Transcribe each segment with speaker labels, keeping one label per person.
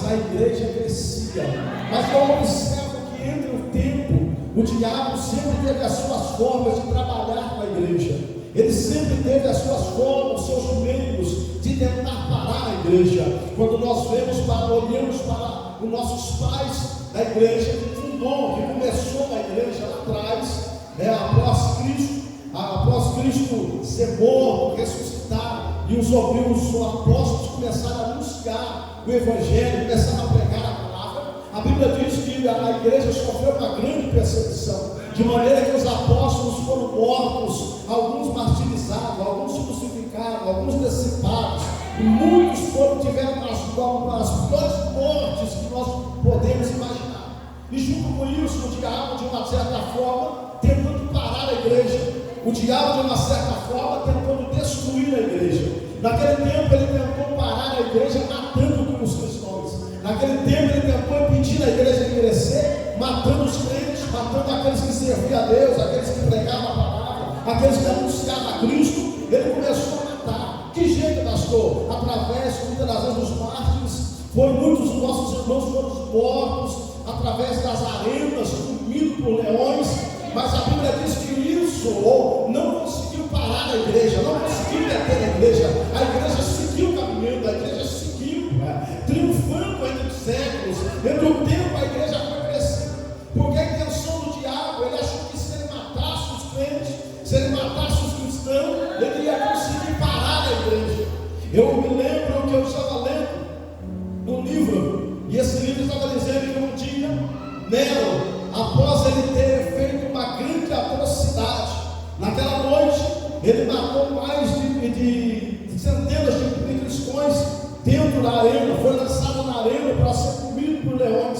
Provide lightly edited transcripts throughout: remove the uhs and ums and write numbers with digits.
Speaker 1: a igreja crescia. Mas eu observo que entre o tempo, o diabo sempre teve as suas formas de trabalhar com a igreja. Ele sempre teve as suas formas, os seus meios de tentar parar a igreja. Quando nós olhamos para os nossos pais da igreja, que fundou, que começou a igreja lá atrás, após Cristo ser morto, ressuscitar, e os apóstolos começaram a anunciar o evangelho, começaram a pregar a palavra. A Bíblia diz que a igreja sofreu uma grande perseguição, de maneira que os apóstolos foram mortos, alguns martirizados, alguns crucificados, alguns deceptados, e muitos tiveram as piores mortes que nós podemos imaginar. E junto com isso, o diabo, de uma certa forma, tentando parar a igreja, o diabo, de uma certa forma, tentando destruir a igreja. Naquele tempo, ele tentou parar a igreja matando os cristãos. Naquele tempo, ele tentou impedir a igreja de crescer, matando os crentes, matando aqueles que serviam a Deus, aqueles que pregavam a palavra, aqueles que anunciavam a Cristo. Ele começou a matar. Que jeito, pastor? Através, muitas das vezes, dos mártires, muitos dos nossos irmãos foram mortos, através das arenas, comidos por leões. Mas a Bíblia diz que isso não conseguiu parar a igreja, não conseguiu deter a igreja seguiu caminhando, a igreja seguiu, triunfando entre os séculos. Entre o tempo, a igreja foi crescendo, porque a intenção do diabo, ele achou que se ele matasse os crentes, se ele matasse os cristãos, ele ia conseguir parar a igreja. Eu me lembro que eu estava lendo um livro, e esse livro estava dizendo que um dia Nero, após ele ter feito uma grande atrocidade, naquela noite ele matou mais de centenas de cristãos dentro da arena, foi lançado na arena para ser comido por leões.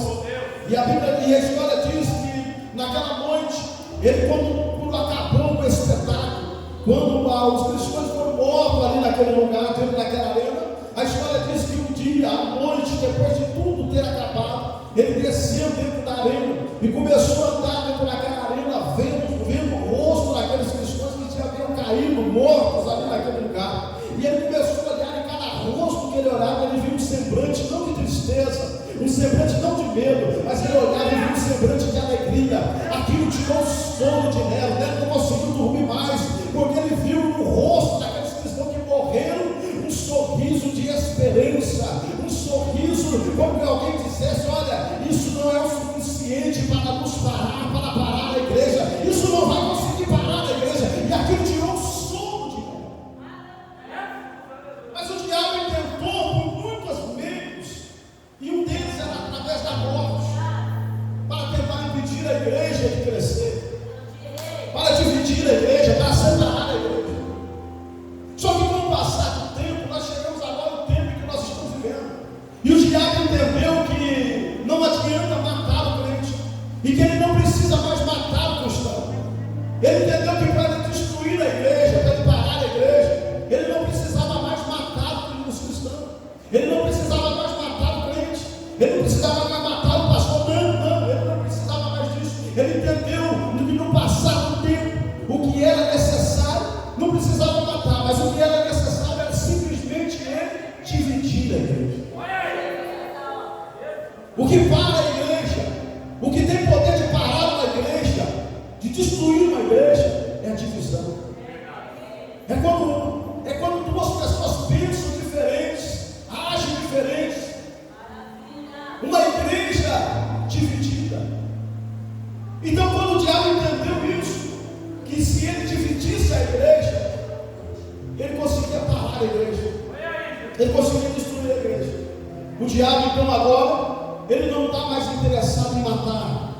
Speaker 1: E a história diz que naquela noite, ele, quando acabou com esse espetáculo, quando os cristãos foram mortos ali naquele lugar, dentro daquela arena, a história diz que um dia, à noite, depois de tudo ter acabado, ele desceu dentro da arena e começou a andar dentro daquela arena, vendo o rosto daqueles cristãos que já haviam caído, mortos ali naquele lugar. E ele começou a olhar em cada rosto que ele olhava, ele viu um semblante não de tristeza, um semblante não de medo, mas ele olhava e viu um semblante de alegria. Aquilo tirou o sono de Nero. Nero não conseguiu dormir mais, porque ele viu no rosto daqueles cristãos que morreram um sorriso de esperança, um sorriso como que alguém dissesse: olha, isso não é o suficiente para nos parar, para parar a igreja, isso não vai conseguir parar a igreja. E aquilo tirou o sono de Nero. Mas o diabo tentou por muitos meios, e um deles era através da morte, para tentar impedir a igreja de crescer, para dividir a igreja, para separar a igreja. Só que com o passar do tempo, nós chegamos agora ao tempo que nós estamos vivendo, e o diabo entendeu que não adianta matar o crente, e que ele não precisa mais matar o cristão. Ele entendeu que para ele destruir a igreja, para ele parar a igreja, ele não precisava mais matar os cristãos, ele não precisava mais matar o crente, ele não precisava mais matar o pastor. Não, ele não precisava mais disso. Ele entendeu que no passar do tempo, o que era necessário não precisava matar, mas o que era necessário era simplesmente ele dividir a igreja. O que para a igreja, o que tem poder de parar uma igreja, de destruir uma igreja, é a divisão. É quando duas pessoas pensam diferentes, agem diferentes. Uma igreja dividida. Então, quando o diabo entendeu isso, que se ele dividisse a igreja, ele conseguia parar a igreja, ele conseguia destruir a igreja. O diabo, então, agora, ele não está mais interessado em matar,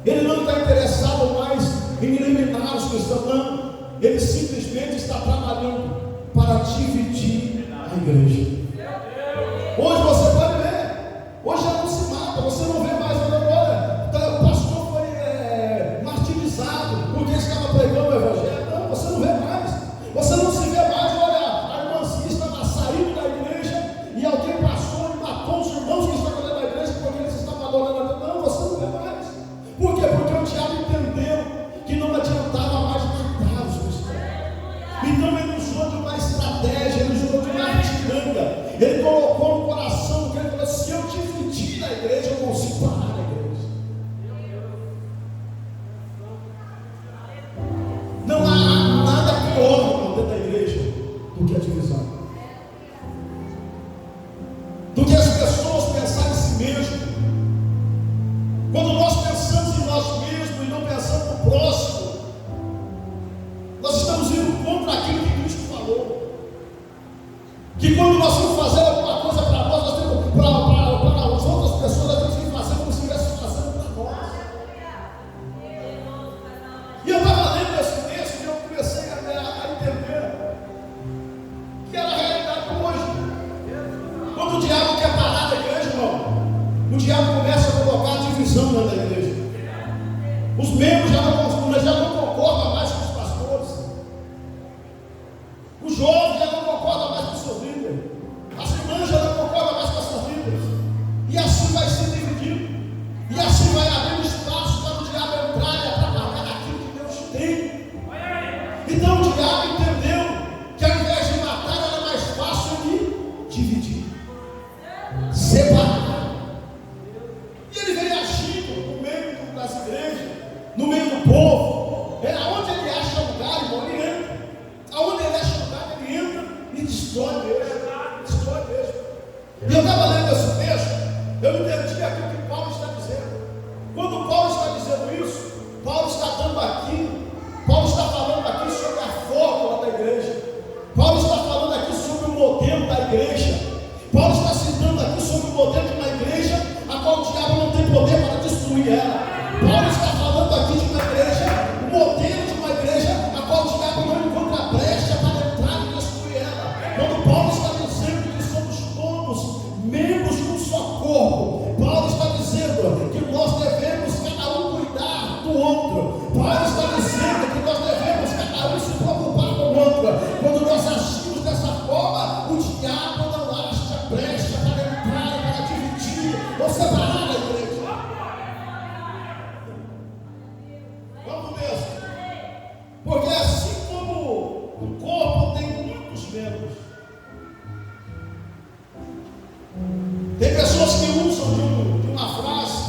Speaker 1: ele não está interessado mais em eliminar os cristãos, não. Ele simplesmente está trabalhando para dividir a igreja. Hoje você pode ver, hoje já não se mata, você não vê mais, olha, o pastor foi martirizado porque estava pregando o evangelho. Não, você não vê mais, você não se vê mais. Olha, a irmãzinha estava saindo da igreja e alguém passou e matou os irmãos que estavam dentro da igreja porque eles estavam adorando a Deus. Não, você não vê mais. Por quê? Porque o diabo entendeu que não adiantava mais matar os cristãos. Então ele usou de uma estratégia, ele usou de uma artimanha, diabo começa a colocar divisão dentro da igreja. Os membros já não concordam mais com os pastores. Os jovens já não concordam mais com os seus líderes. As irmãs já não concordam mais com as suas líderes. E assim vai ser dividido. E assim vai haver espaço para o diabo entrar e atrapalhar aquilo que Deus tem. Então o diabo entendeu que ao invés de matar era mais fácil ele dividir, separar. E ele veio agindo no meio das igrejas, no meio do povo. Aonde ele acha lugar, irmão, ele entra. Aonde ele acha lugar, ele entra e destrói mesmo. Destrói mesmo. E eu estava lendo esse texto, eu entendi aquilo que Paulo está dizendo. Quando Paulo está dizendo isso, Paulo está dando aqui, Paulo está falando aqui sobre a fórmula da igreja. Paulo está falando aqui sobre o modelo da igreja. Paulo está citando aqui sobre o modelo de uma igreja a qual o diabo não tem poder para destruir ela. Paulo está falando aqui de uma igreja, o modelo de uma igreja a qual o diabo não encontra brecha para entrar e destruir ela. Quando Paulo está dizendo que somos todos membros de um só corpo, Paulo está dizendo que nós devemos cada um cuidar do outro. Paulo está dizendo que nós devemos cada um se preocupar com o outro. Quando nós agimos dessa forma, o diabo não acha brecha para entrar e para dividir ou separar a igreja. Vamos mesmo. Porque assim como o corpo tem muitos membros, tem pessoas que usam de uma frase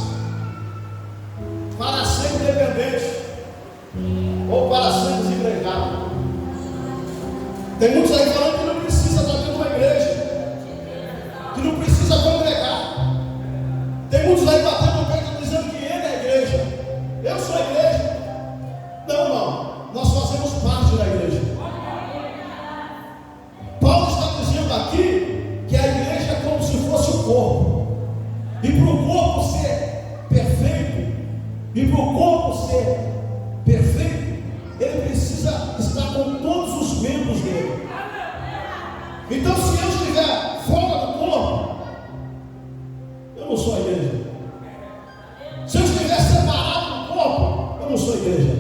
Speaker 1: para ser independente ou para ser desigregado. Tem muitos aí falando que não precisa estar dentro de uma igreja, que não precisa congregar. Tem muitos aí batendo no peito dizendo que ele é a igreja. Eu sou a igreja. Não, não. Nós fazemos parte da igreja. Paulo está dizendo aqui que a igreja é como se fosse o corpo. E para o corpo ser perfeito, ele precisa estar com todos os membros dele. Então, se eu estiver fora do corpo, eu não sou a igreja. Se eu estiver separado do corpo, eu não sou a igreja.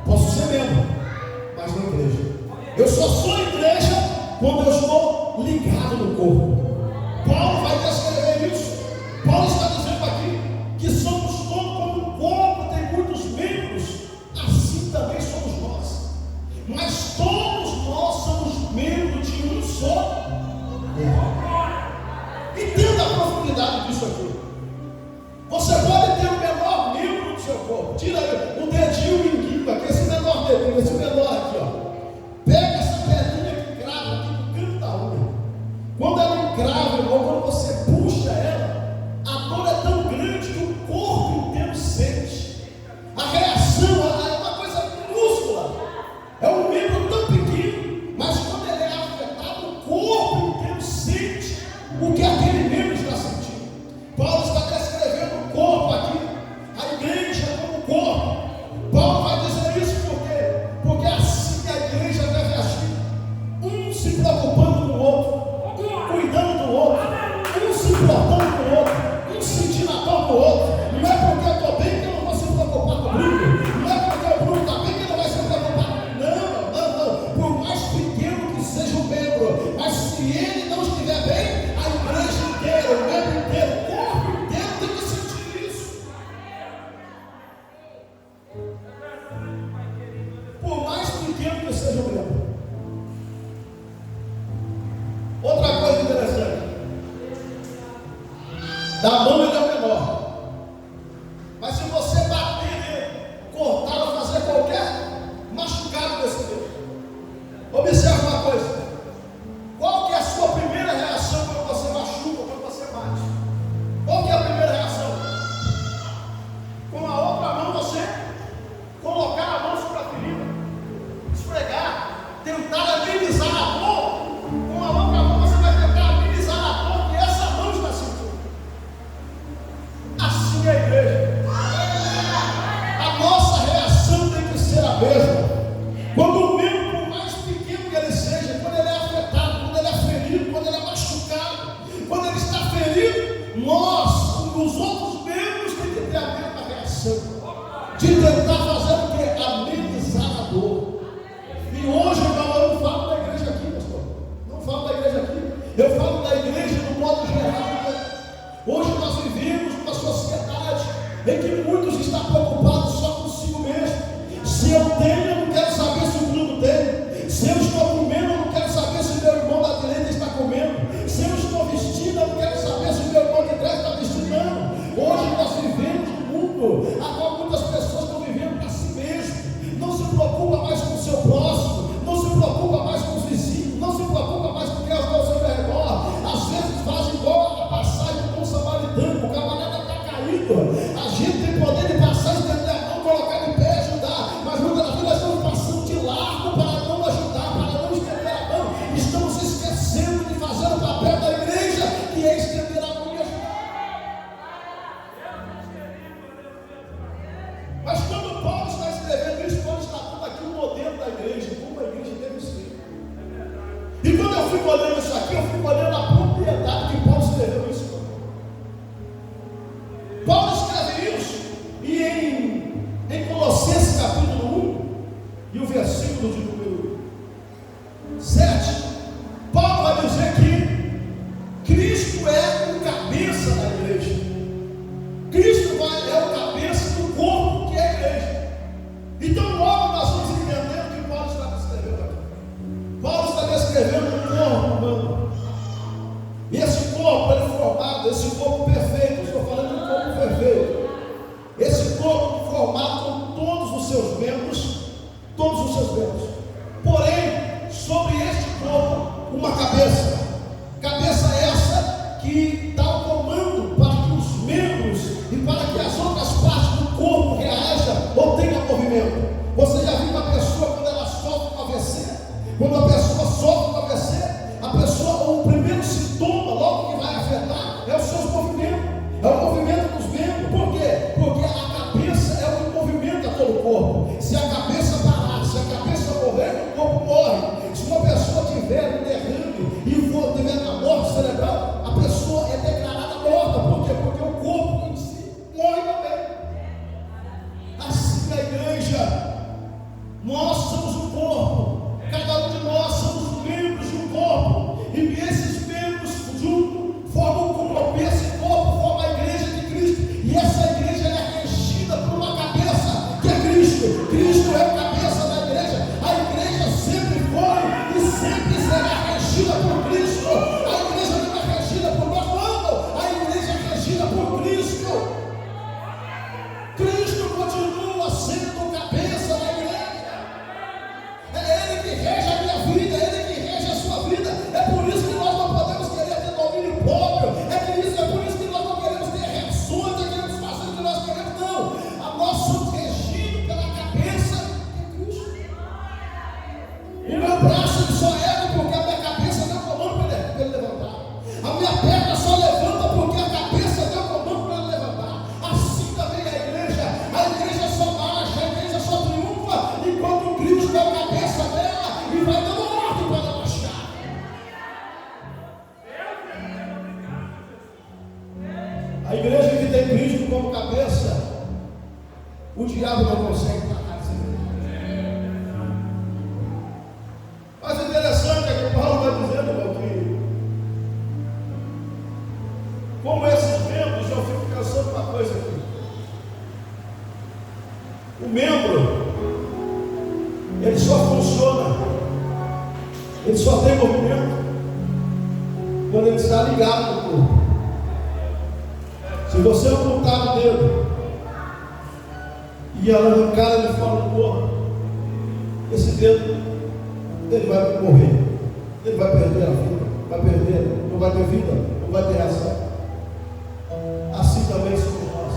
Speaker 1: Posso ser membro, mas não igreja. Eu só sou igreja quando eu estou ligado no corpo. Paulo vai descrever isso. Paulo está dizendo aqui que somos todos como um corpo, tem muitos membros, assim também somos nós. Mas todos nós somos membros de um só corpo. Entenda a profundidade disso aqui. Você pode ter o menor membro do seu corpo. Tira o dedinho mindinho aqui, esse menor dedinho, esse menor aqui, ó. Pega essa pedrinha que crava aqui no canto da unha. Quando ela encrava, irmão, quando você puxa ela, a dor é tão grande que o corpo inteiro sente. A reação é uma coisa minúscula. É um membro tão pequeno, mas quando ele é afetado, o corpo inteiro sente o que aquele membro está sentindo. Paulo está descrevendo o corpo aqui, a igreja como corpo. Paulo vai dizer isso porque assim a igreja deve agir. Um se preocupando com o outro, um cuidando do outro, um se importando com o outro, um sentindo a dor do outro. Não é porque eu estou bem que eu não vou se preocupar com o Bruno. Não é porque o Bruno está bem que ele não vai se preocupar. Não. Por mais pequeno que seja o membro, mas se ele não estiver bem, a igreja inteira, o membro inteiro, o corpo inteiro tem que sentir isso. Por mais pequeno que seja o membro. Outra coisa interessante, da mão ele é o menor, mas se você bater nele, cortar ou fazer qualquer machucado desse dedo, observe uma coisa: qual que é a sua primeira reação quando você machuca, quando você bate? Qual que é a primeira reação? Com a outra mão você colocar a mão sobre a ferida, esfregar, tentar amenizar a dor. Com a outra mão você vai tentar amenizar a dor que essa mão está sentindo. os outros membros têm que ter a mesma reação, de tentar fazer o que? Amenizar a dor. E hoje, irmão, eu não falo da igreja aqui, pastor. Não falo da igreja aqui. Eu falo da igreja no modo geral. Hoje nós vivemos uma sociedade em que muitos estão preocupados só consigo mesmo. Se eu tenho, eu não quero saber se o Bruno tem. Se eu estou comendo, eu não quero saber se meu irmão da direita está comendo. Se eu estou vestido, eu não quero saber se meu irmão de trás está vestido. Não. Hoje nós vivemos no mundo a qual muitas pessoas estão vivendo para si mesmo. Não se preocupa mais com o seu próximo, não se preocupa mais com os vizinhos, não se preocupa mais com quem está ao seu redor. Às vezes faz igual a passagem do bom samaritano, o camarada está caído. A gente tem poder de passar, estender a mão, colocar em pé, ajudar, mas muitas vezes nós estamos passando de largo para não ajudar, para não estender a mão. Estamos esquecendo de fazer o papel da igreja, que é estender a mão e ajudar. Mas quando Paulo está escrevendo isso, Paulo está dando aqui um modelo da igreja, como a igreja deve ser. E quando eu fico olhando isso aqui, eu fico olhando a propriedade que Paulo escreveu isso. Paulo escreve isso, e em Colossenses capítulo 1, e o versículo de número 7, Paulo vai dizer que Cristo é o cabeça da igreja. Cristo é o cabeça do corpo que é a igreja. Então logo nós vamos entendendo o que Paulo está descrevendo aqui. Paulo está descrevendo um corpo humano. E esse corpo ele é formado, esse corpo perfeito, estou falando de um corpo perfeito. Esse corpo formado com todos os seus membros, porém, sobre este corpo, uma cabeça. Cabeça essa que dá o comando para que os membros e para que as outras partes do corpo reajam ou tenham movimento. Você já viu uma pessoa quando ela sofre um AVC? Quando a pessoa sofre um AVC, a pessoa, o primeiro sintoma, logo que vai afetar, é os seus movimentos, é o movimento dos membros. Por quê? Porque a cabeça é o que movimenta todo o corpo. Se a cabeça parar, se a cabeça morrer, o corpo morre. Se uma pessoa tiver um derrame e tiver uma morte cerebral, a pessoa é declarada morta. Por quê? Porque o corpo em si morre também. Assim a igreja, nós somos um corpo. Cada um de nós somos membros de um corpo. E esses membros juntos formam um corpo. E esse corpo forma a igreja de Cristo. E essa igreja é regida por uma cabeça, que é Cristo. Cristo é o cabeça da igreja. A igreja sempre foi e sempre será regida por Cristo. A igreja não é regida por nós, não. A igreja é regida por Cristo. Cristo continua sendo o cabeça da igreja. É Ele que rege a minha vida, é Ele que rege a sua vida. É por isso que nós não podemos querer ter domínio próprio. É por isso que nós não queremos ter reações, não queremos fazer o que nós queremos, não. Nós somos regidos pela cabeça que é Cristo. O meu braço só ergue porque a minha cabeça deu comando para ele levantar. A minha perna só levanta porque a cabeça deu comando para ele levantar. Assim também é a igreja só marcha, a igreja só triunfa enquanto Cristo é a cabeça dela e vai dando ordem para ela marchar. A igreja que tem Cristo como cabeça, o diabo não consegue parar essa igreja. Mas o interessante é que Paulo está dizendo, irmão, que como esses membros, eu fico pensando uma coisa aqui. O membro, ele só funciona, ele só tem movimento quando ele está ligado no corpo. Se você amputar o dedo e arrancar ele fora do corpo, esse dedo ele vai morrer, ele vai perder a vida, não vai ter vida, não vai ter reação. Assim também somos nós,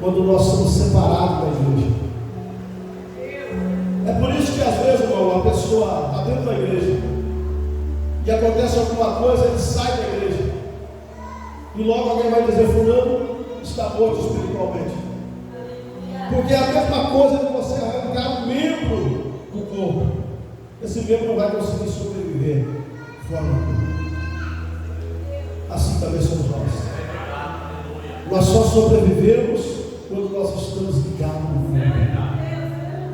Speaker 1: quando nós somos separados da igreja. É por isso que às vezes, irmão, uma pessoa está dentro da igreja e acontece alguma coisa, ele sai da igreja e logo alguém vai dizer: fulano está morto espiritualmente. Porque é a mesma coisa que você arrancar um membro do corpo. Esse membro não vai conseguir sobreviver fora do corpo. Assim também somos nós. Nós só sobrevivemos quando nós estamos ligados no fogo.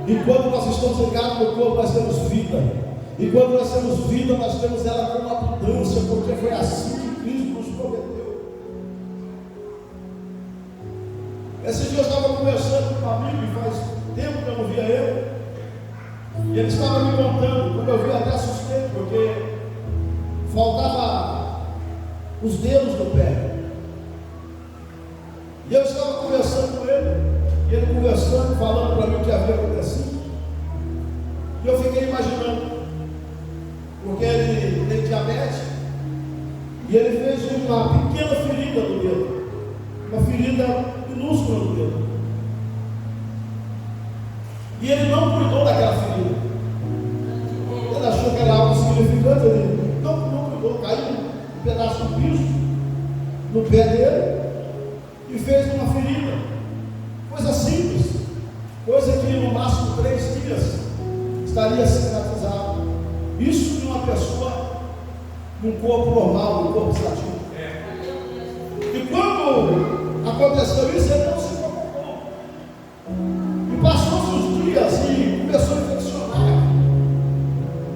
Speaker 1: E quando nós estamos ligados no corpo, nós temos vida. E quando nós temos vida, nós temos ela com abundância, porque foi assim que Cristo nos prometeu. Esse dia eu estava conversando com um amigo, e faz tempo que eu não via ele. E ele estava me contando, quando eu vi até assustei, porque faltava os dedos do pé. E eu estava conversando com ele, e ele conversando, falando para mim o que havia acontecido. E eu fiquei imaginando, porque ele tem diabetes, e ele fez uma pequena ferida no dedo, uma ferida minúscula no dedo. E ele não cuidou daquela ferida. Ele achou que era algo significante, ele não cuidou, caiu um pedaço do piso no pé dele e fez uma ferida. Coisa simples, coisa que no máximo 3 dias estaria cicatrizado. Isso de uma pessoa num corpo normal, num corpo sadio. E quando aconteceu isso, ele não se preocupou. E passou-se os dias e começou a infeccionar.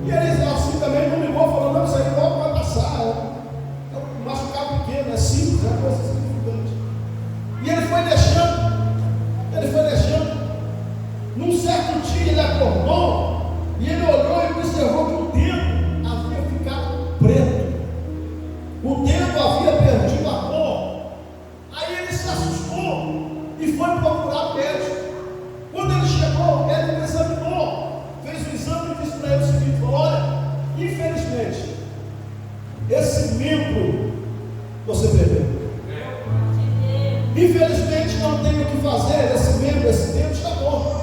Speaker 1: E ele assim também não ligou, falou: não, isso aí logo vai passar. É um machucado pequeno, é simples, é uma coisa significante. E ele foi deixando. Num certo dia ele acordou e ele olhou e observou que o dedo havia ficado preto. O dedo havia perdido a cor. Aí ele se assustou e foi procurar o médico. Quando ele chegou, o médico examinou, fez o exame e disse para ele o seguinte: olha, infelizmente, esse membro você perdeu. Infelizmente não tem o que fazer, esse membro está morto.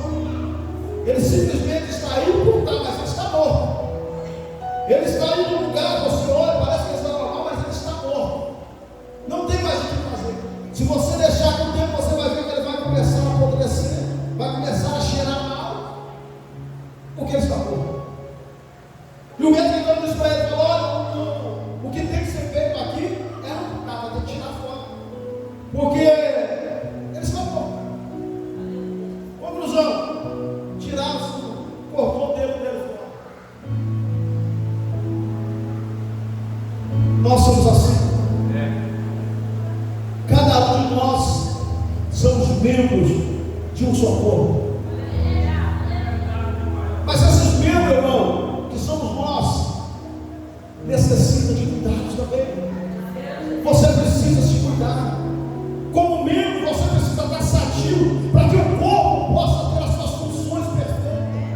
Speaker 1: Ele simplesmente está aí por estar, mas ele está morto. Ele está aí no lugar, você olha, parece que ele está normal, mas ele está morto. Não tem mais o que fazer. Se você deixar com o tempo, você vai ver que ele vai começar a apodrecer, vai começar a cheirar mal, porque ele está morto. E o médico então disse para ele: olha, o que tem que ser feito aqui é amputar, vai ter que tirar fora, porque ele está morto. Conclusão: tiraram, cortou o dedo dele fora. Nós somos assim. Cada um de nós somos membros de um só corpo. Mas esses membros, irmão, que somos nós, necessitam de cuidados também. Você precisa se cuidar. Como membro, você precisa estar sadio para que o corpo possa ter as suas funções perfeitas.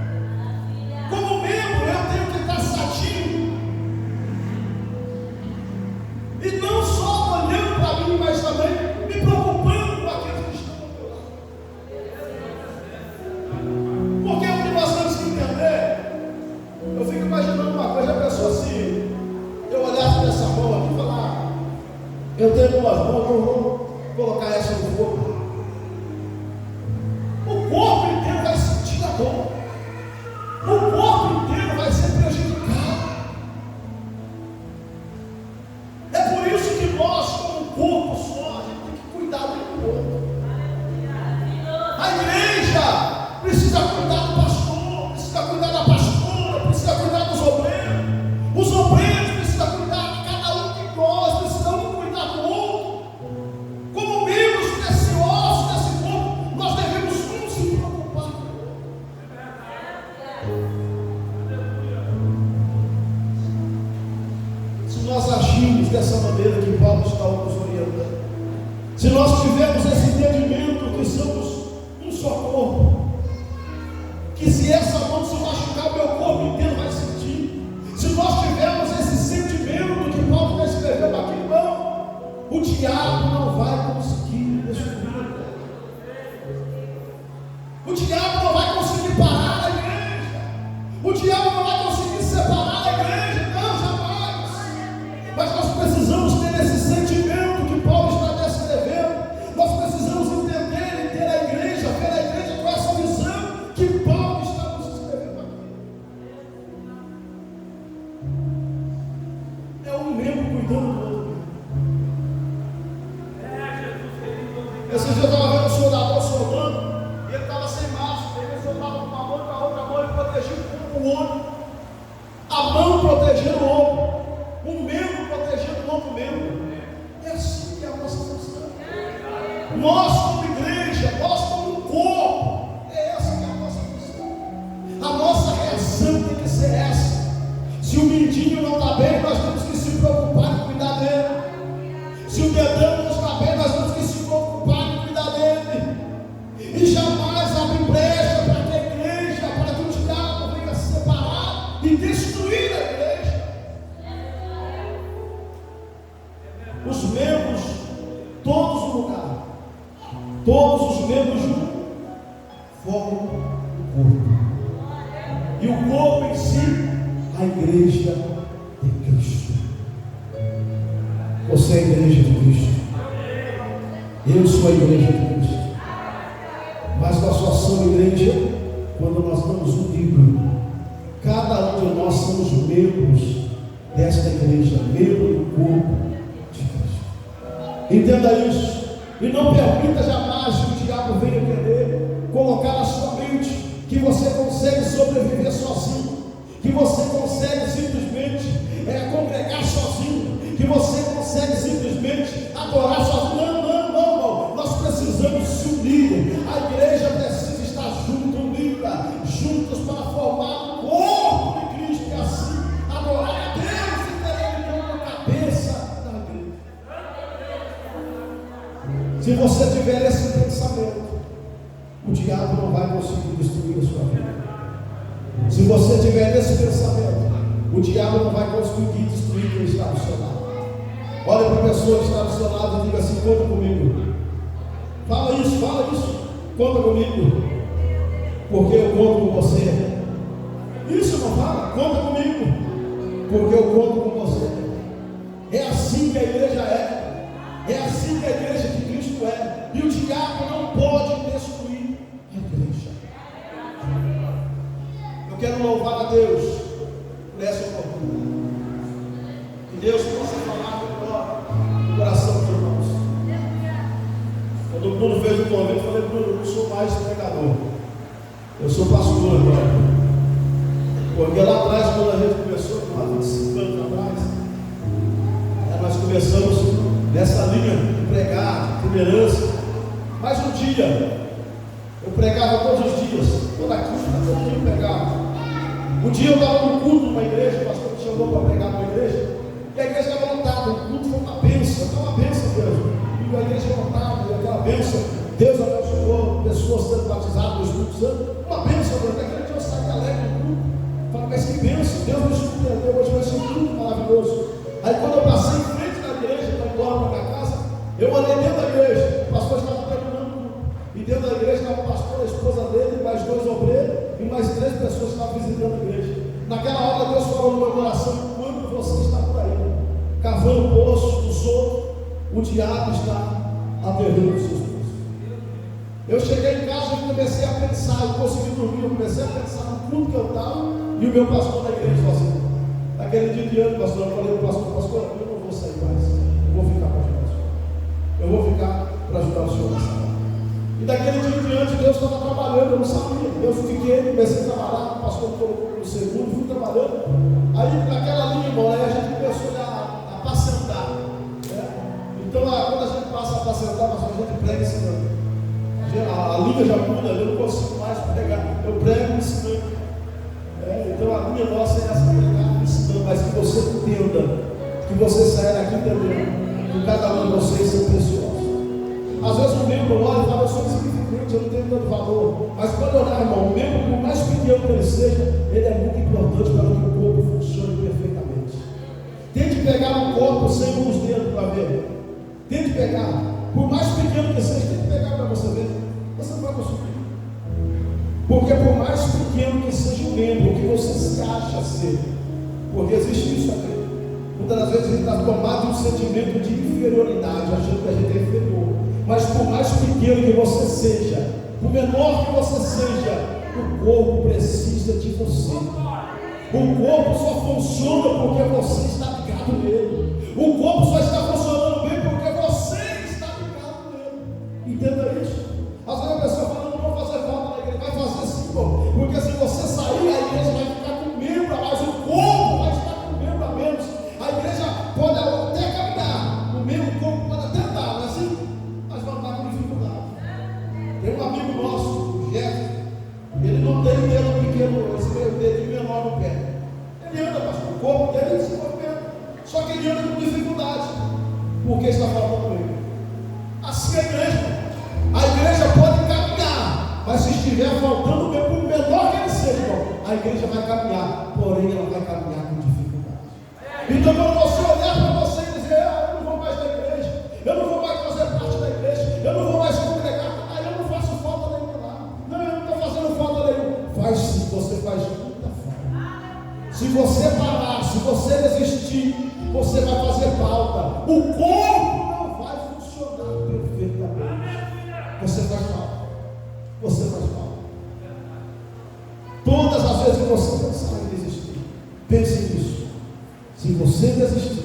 Speaker 1: Como membro, eu tenho que estar sadio. E não só olhando para mim, mas também me preocupando com aqueles que estão ao meu lado. Porque o que nós temos que entender, eu fico imaginando uma coisa, a pessoa assim, eu olhar para essa mão aqui e falar: eu tenho duas mãos, eu vou colocar essa no fogo. O corpo inteiro vai sentir a dor. O corpo inteiro vai ser prejudicado. É por isso que nós, como corpo só, a gente tem que cuidar do corpo. A igreja precisa cuidar do pastor, precisa cuidar da pastora, precisa cuidar dos obreiros. Os obreiros precisam cuidar de cada um de nós, precisamos cuidar do outro. Como membros preciosos desse corpo, nós devemos uns se preocupar. Se nós agirmos dessa maneira que Paulo está nos orientando, se nós tivermos esse entendimento que somos um só corpo, que se essa mão se machucar, o meu corpo inteiro vai sentir. Se nós tivermos esse sentimento do que Paulo está escrevendo aqui, irmão, o diabo não vai conseguir destruir. O diabo não vai conseguir parar a igreja. O diabo não vai conseguir separar a igreja. Não, jamais. Mas nós precisamos ter esse sentimento que Paulo está descrevendo. Nós precisamos entender e ter a igreja, ver a igreja com essa visão que Paulo está nos escrevendo aqui. É um membro cuidando do outro. Esses dias eu estava vendo um soldador soldando, e ele estava sem máscara, ele soldava com uma mão e com a outra mão, ele protegia o olho, a mão protegendo o ombro, um membro protegendo o outro membro. É assim que é a nossa função. Nós como igreja, nós como corpo, é essa que é a nossa função. A nossa reação tem que ser essa. Se o mindinho não está bem, nós temos que se preocupar em cuidar dele. Se o dedão não está bem, nós temos que se preocupar em cuidar dele. E jamais abrir brecha para que a igreja, para que o diabo venha separar e destruir a igreja. Os membros, todos no lugar, todos os membros juntos, formam o corpo. E o corpo em si, a igreja de Cristo. Você é a igreja de Cristo. Eu sou a igreja de Cristo. Mas nós só somos igreja quando nós estamos unidos. Cada um de nós somos membros desta igreja, membro do corpo de Cristo. Entenda isso. E não permita jamais que o diabo venha querer colocar na sua mente que você consegue sobreviver sozinho, que você consegue simplesmente congregar sozinho, que você consegue simplesmente adorar sozinho. Não. Nós precisamos se unir. A igreja precisa estar unida, juntos para formar o corpo de Cristo, e assim adorar a Deus e ter Ele como cabeça da igreja. Se você tiver esse pensamento, o diabo não vai conseguir destruir a sua vida. Se você tiver esse pensamento, o diabo não vai conseguir destruir quem está do seu lado. Olha para a pessoa que está do seu lado e diga assim: conta comigo. Fala isso, conta comigo, porque eu conto com você. Isso não fala, conta comigo, porque eu conto com você. É assim que a igreja é assim que a igreja de Cristo é, e o diabo não pode destruir a igreja. Eu quero louvar a Deus por essa oportunidade. Que Deus possa falar melhor no coração dos irmãos. Quando o Bruno fez o convite, eu falei: Bruno, eu não sou mais pregador, eu sou pastor agora. Porque lá atrás, quando a gente começou, há 25 anos atrás, nós começamos nessa linha de pregar, de liderança. Mas um dia, eu pregava todos os dias, toda quinta, todo dia eu pregava. Um dia eu estava no culto numa igreja, o pastor me chamou para pregar numa igreja, e a igreja estava lotada, o culto foi uma bênção, Deus. E a igreja lotada, e aquela bênção, Deus abençoou pessoas sendo batizadas no Espírito Santo, uma bênção, Deus. Naquele dia eu saí alegre do culto, falei: mas que bênção, Deus me surpreendeu, hoje vai ser um culto maravilhoso. Aí quando eu passei em frente da igreja, para ir embora para minha casa, eu andei dentro da igreja, o pastor estava terminando o culto, e dentro da igreja estava o pastor, a esposa dele, mais 2 obreiros, e mais 3 pessoas que estavam visitando a igreja. Naquela hora Deus falou no meu coração: quando você está por aí, cavando poço dos outros, o diabo está aterrando os seus poços. Eu cheguei em casa e comecei a pensar, eu consegui dormir, eu comecei a pensar no culto que eu estava, e o meu pastor da igreja falou assim: naquele dia de ano, pastor, eu falei para o pastor, eu não vou sair mais, eu vou ficar para ajudar o senhor. Eu vou ficar para ajudar o senhor nessa hora. E daquele dia em diante, Deus estava trabalhando, eu não sabia. Eu fiquei, comecei a trabalhar, o pastor colocou no segundo, fui trabalhando. Aí naquela linha, irmão, aí a gente começou a apacentar. Então, quando a gente passa a apacentar, a gente prega ensinando. A linha já muda, eu não consigo mais pregar, eu prego ensinando. Então a linha nossa é essa, pregar ensinando, mas que você entenda, que você saia daqui entendendo que cada um de vocês são preciosos. Às vezes o membro olha e fala: eu sou insignificante, eu não tenho tanto valor. Mas quando olhar, irmão, o membro, por mais pequeno que ele seja, ele é muito importante para que o corpo funcione perfeitamente. Tente pegar um corpo sem os dedos para ver. Tente pegar, por mais pequeno que seja, tente pegar para você ver. Você não vai conseguir. Porque por mais pequeno que seja o membro, que você se acha ser, porque existe isso aqui. Muitas das vezes a gente está tomado de um sentimento de inferioridade, achando que a gente é inferior. Mas por mais pequeno que você seja, por menor que você seja, o corpo precisa de você. O corpo só funciona porque você está ligado nele. O corpo só está funcionando bem porque você está ligado nele. E Entenda isso. Às vezes a pessoa fala, não vou fazer falta na igreja. Vai fazer sim, pô. Porque se você sair, a igreja vai ficar com membro a mais, o corpo vai ficar com membro a menos. A igreja pode até caminhar, o corpo pode até andar, não é assim? Mas vai estar com dificuldade. Tem um amigo nosso, o Jeff, ele não tem dedo pequeno, esse meu dedinho menor no pé. Ele anda, pastor, o corpo dele se movimenta. Só que ele anda com dificuldade. Porque está faltando ele. Assim é a igreja. A igreja pode caminhar, mas se estiver faltando o por menor que ele seja, irmão, a igreja vai caminhar, porém ela vai caminhar com dificuldade. Então quando você olhar para você e dizer, eu não vou mais na igreja, eu não vou mais fazer parte da igreja, eu não vou mais congregar, aí eu não faço falta nenhuma lá. Não, eu não estou fazendo falta nenhuma. Faz sim, você faz muita falta. Se você parar, se você desistir, você vai fazer falta. O corpo não vai funcionar perfeitamente. Você faz falta. Você faz falta. Todas as vezes que você pensar em desistir, pense nisso. Se você desistir,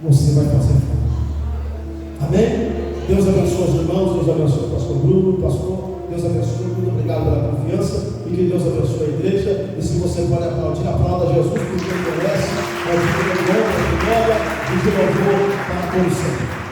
Speaker 1: você vai fazer falta. Amém? Deus abençoe os irmãos, Deus abençoe o pastor Bruno, pastor. Deus abençoe, muito obrigado pela confiança e que Deus abençoe a igreja. E se você pode aplaudir, aplauda Jesus, porque ele merece. Pode ter glória, vitória e de louvor para a condição.